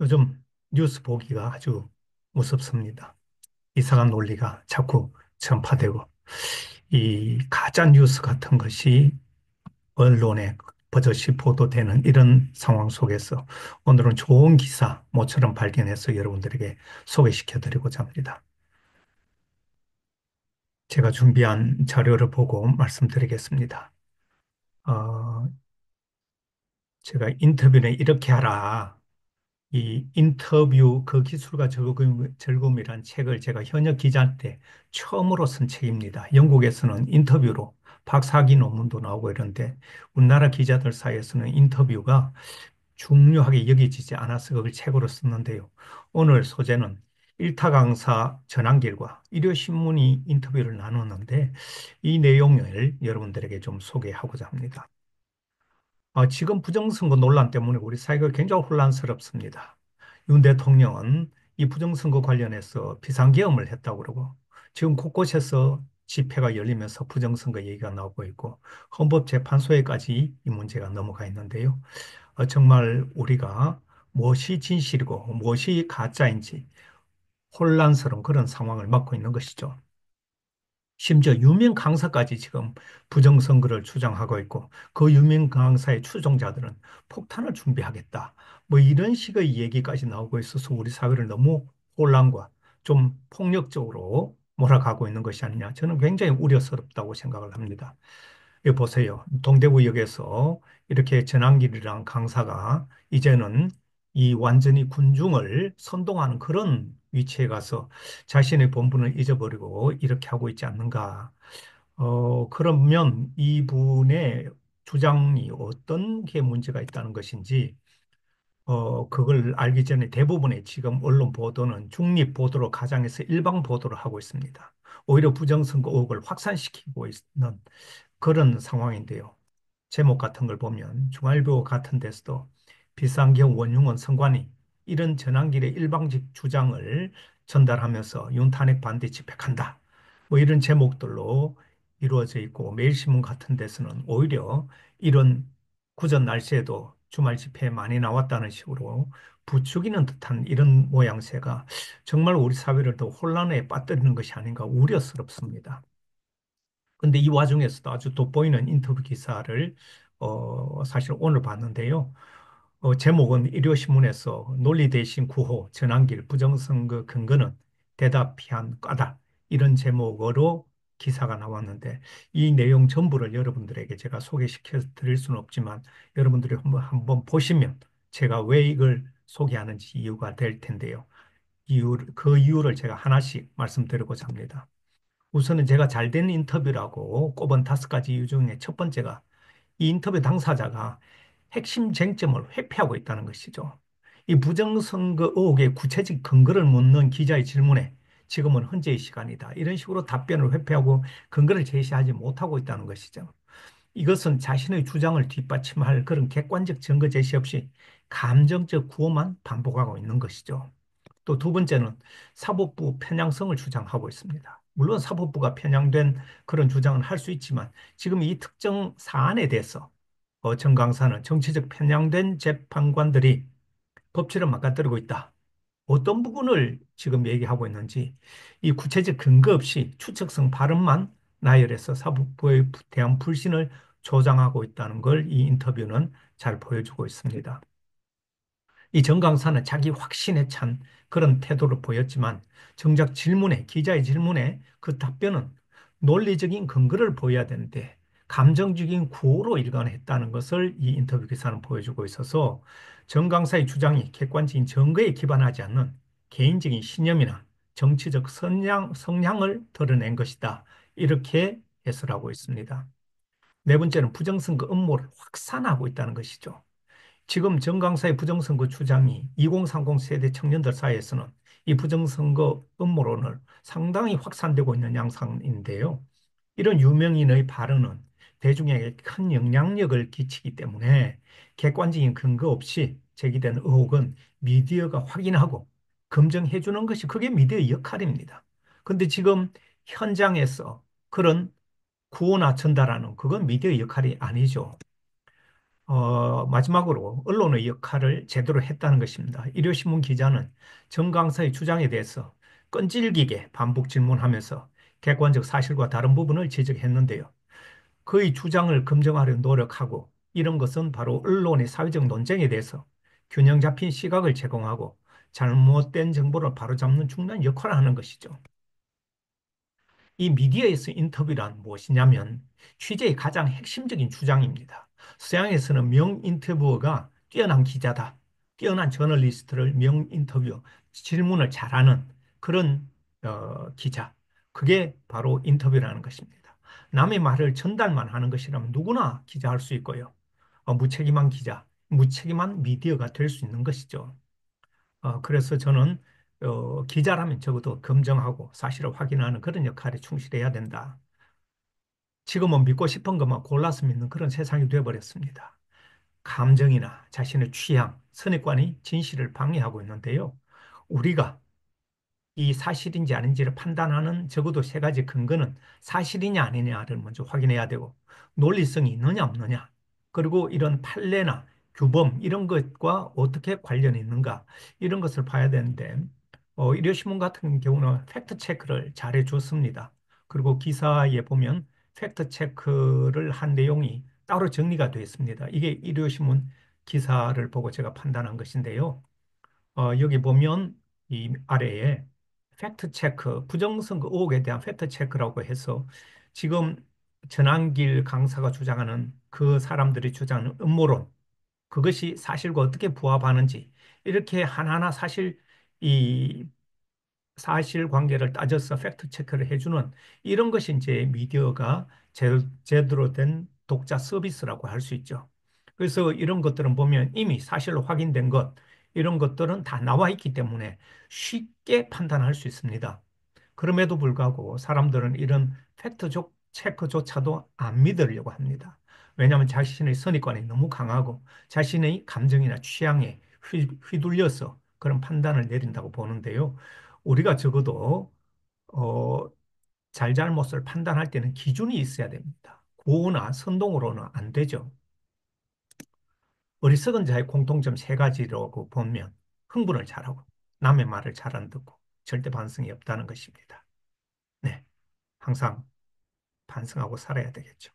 요즘 뉴스 보기가 아주 무섭습니다. 이상한 논리가 자꾸 전파되고, 이 가짜 뉴스 같은 것이 언론에 버젓이 보도되는 이런 상황 속에서 오늘은 좋은 기사 모처럼 발견해서 여러분들에게 소개시켜 드리고자 합니다. 제가 준비한 자료를 보고 말씀드리겠습니다. 어, 제가 인터뷰는 이렇게 하라. 이 인터뷰 그 기술과 즐거움이란 책을 제가 현역 기자 때 처음으로 쓴 책입니다. 영국에서는 인터뷰로 박사학위 논문도 나오고 이런데 우리나라 기자들 사이에서는 인터뷰가 중요하게 여겨지지 않아서 그걸 책으로 썼는데요. 오늘 소재는 일타 강사 전한길과 일요신문이 인터뷰를 나눴는데 이 내용을 여러분들에게 좀 소개하고자 합니다. 지금 부정선거 논란 때문에 우리 사회가 굉장히 혼란스럽습니다. 윤 대통령은 이 부정선거 관련해서 비상계엄을 했다고 그러고 지금 곳곳에서 집회가 열리면서 부정선거 얘기가 나오고 있고 헌법재판소에까지 이 문제가 넘어가 있는데요. 정말 우리가 무엇이 진실이고 무엇이 가짜인지 혼란스러운 그런 상황을 맞고 있는 것이죠. 심지어 유명 강사까지 지금 부정선거를 주장하고 있고 그 유명 강사의 추종자들은 폭탄을 준비하겠다. 뭐 이런 식의 얘기까지 나오고 있어서 우리 사회를 너무 혼란과 좀 폭력적으로 몰아가고 있는 것이 아니냐. 저는 굉장히 우려스럽다고 생각을 합니다. 여기 보세요. 동대구역에서 이렇게 전환길이랑 강사가 이제는 이 완전히 군중을 선동하는 그런 위치에 가서 자신의 본분을 잊어버리고 이렇게 하고 있지 않는가. 그러면 이분의 주장이 어떤 게 문제가 있다는 것인지, 그걸 알기 전에 대부분의 지금 언론 보도는 중립 보도로 가장해서 일방 보도를 하고 있습니다. 오히려 부정선거 의혹을 확산시키고 있는 그런 상황인데요. 제목 같은 걸 보면 중앙일보 같은 데서도 비상경 원흉원 선관위 이런 전환길의 일방적 주장을 전달하면서 윤탄핵 반대 집회한다. 뭐 이런 제목들로 이루어져 있고 매일신문 같은 데서는 오히려 이런 구전 날씨에도 주말 집회에 많이 나왔다는 식으로 부추기는 듯한 이런 모양새가 정말 우리 사회를 더 혼란에 빠뜨리는 것이 아닌가 우려스럽습니다. 근데 이 와중에서도 아주 돋보이는 인터뷰 기사를 사실 오늘 봤는데요. 제목은 일요신문에서 논리 대신 구호 전환길 부정선거 근거는 대답한 까다 이런 제목으로 기사가 나왔는데 이 내용 전부를 여러분들에게 제가 소개시켜 드릴 수는 없지만 여러분들이 한번 보시면 제가 왜 이걸 소개하는지 이유가 될 텐데요. 그 이유를 제가 하나씩 말씀드리고자 합니다. 우선은 제가 잘 된 인터뷰라고 꼽은 5가지 이유 중에 첫 번째가 이 인터뷰 당사자가 핵심 쟁점을 회피하고 있다는 것이죠. 이 부정선거 의혹의 구체적 근거를 묻는 기자의 질문에 지금은 헌재의 시간이다. 이런 식으로 답변을 회피하고 근거를 제시하지 못하고 있다는 것이죠. 이것은 자신의 주장을 뒷받침할 그런 객관적 증거 제시 없이 감정적 구호만 반복하고 있는 것이죠. 또 두 번째는 사법부 편향성을 주장하고 있습니다. 물론 사법부가 편향된 그런 주장은 할 수 있지만 지금 이 특정 사안에 대해서 정 강사는 정치적 편향된 재판관들이 법치를 망가뜨리고 있다. 어떤 부분을 지금 얘기하고 있는지 이 구체적 근거 없이 추측성 발언만 나열해서 사법부에 대한 불신을 조장하고 있다는 걸 이 인터뷰는 잘 보여주고 있습니다. 이 정 강사는 자기 확신에 찬 그런 태도를 보였지만 정작 기자의 질문에 그 답변은 논리적인 근거를 보여야 되는데 감정적인 구호로 일관했다는 것을 이 인터뷰 기사는 보여주고 있어서 정 강사의 주장이 객관적인 증거에 기반하지 않는 개인적인 신념이나 정치적 성향을 드러낸 것이다. 이렇게 해설하고 있습니다. 네 번째는 부정선거 음모를 확산하고 있다는 것이죠. 지금 정강사의 부정선거 주장이 2030 세대 청년들 사이에서는 이 부정선거 음모론을 상당히 확산되고 있는 양상인데요. 이런 유명인의 발언은 대중에게 큰 영향력을 끼치기 때문에 객관적인 근거 없이 제기된 의혹은 미디어가 확인하고 검증해 주는 것이 그게 미디어의 역할입니다. 그런데 지금 현장에서 그런 구호나 전달하는 그건 미디어의 역할이 아니죠. 마지막으로 언론의 역할을 제대로 했다는 것입니다. 일요신문 기자는 정 강사의 주장에 대해서 끈질기게 반복 질문하면서 객관적 사실과 다른 부분을 지적했는데요. 그의 주장을 검증하려 노력하고 이런 것은 바로 언론의 사회적 논쟁에 대해서 균형 잡힌 시각을 제공하고 잘못된 정보를 바로잡는 중요한 역할을 하는 것이죠. 이 미디어에서 인터뷰란 무엇이냐면 취재의 가장 핵심적인 주장입니다. 서양에서는 명 인터뷰어가 뛰어난 기자다, 뛰어난 저널리스트를 명 인터뷰, 질문을 잘하는 그런 기자. 그게 바로 인터뷰라는 것입니다. 남의 말을 전달만 하는 것이라면 누구나 기자할 수 있고요. 무책임한 기자, 무책임한 미디어가 될 수 있는 것이죠. 그래서 저는 기자라면 적어도 검증하고 사실을 확인하는 그런 역할에 충실해야 된다. 지금은 믿고 싶은 것만 골라서 믿는 그런 세상이 되어버렸습니다. 감정이나 자신의 취향, 선입관이 진실을 방해하고 있는데요. 우리가 이 사실인지 아닌지를 판단하는 적어도 세 가지 근거는 사실이냐 아니냐를 먼저 확인해야 되고 논리성이 있느냐 없느냐 그리고 이런 판례나 규범 이런 것과 어떻게 관련이 있는가 이런 것을 봐야 되는데 일요신문 같은 경우는 팩트 체크를 잘 해줬습니다. 그리고 기사에 보면 팩트 체크를 한 내용이 따로 정리가 되어 있습니다. 이게 일요신문 기사를 보고 제가 판단한 것인데요. 여기 보면 이 아래에 팩트 체크, 부정선거 의혹에 대한 팩트 체크라고 해서 지금 전한길 강사가 주장하는 그 사람들이 주장하는 음모론, 그것이 사실과 어떻게 부합하는지 이렇게 하나하나 이 사실관계를 따져서 팩트 체크를 해주는 이런 것이 이제 미디어가 제대로 된 독자 서비스라고 할 수 있죠. 그래서 이런 것들은 보면 이미 사실로 확인된 것, 이런 것들은 다 나와 있기 때문에 쉽게 판단할 수 있습니다. 그럼에도 불구하고 사람들은 이런 팩트 체크조차도 안 믿으려고 합니다. 왜냐하면 자신의 선입관이 너무 강하고 자신의 감정이나 취향에 휘둘려서 그런 판단을 내린다고 보는데요. 우리가 적어도 어, 잘잘못을 판단할 때는 기준이 있어야 됩니다. 구호나 선동으로는 안 되죠. 어리석은 자의 공통점 세 가지라고 보면 흥분을 잘하고 남의 말을 잘 안 듣고 절대 반성이 없다는 것입니다. 네, 항상 반성하고 살아야 되겠죠.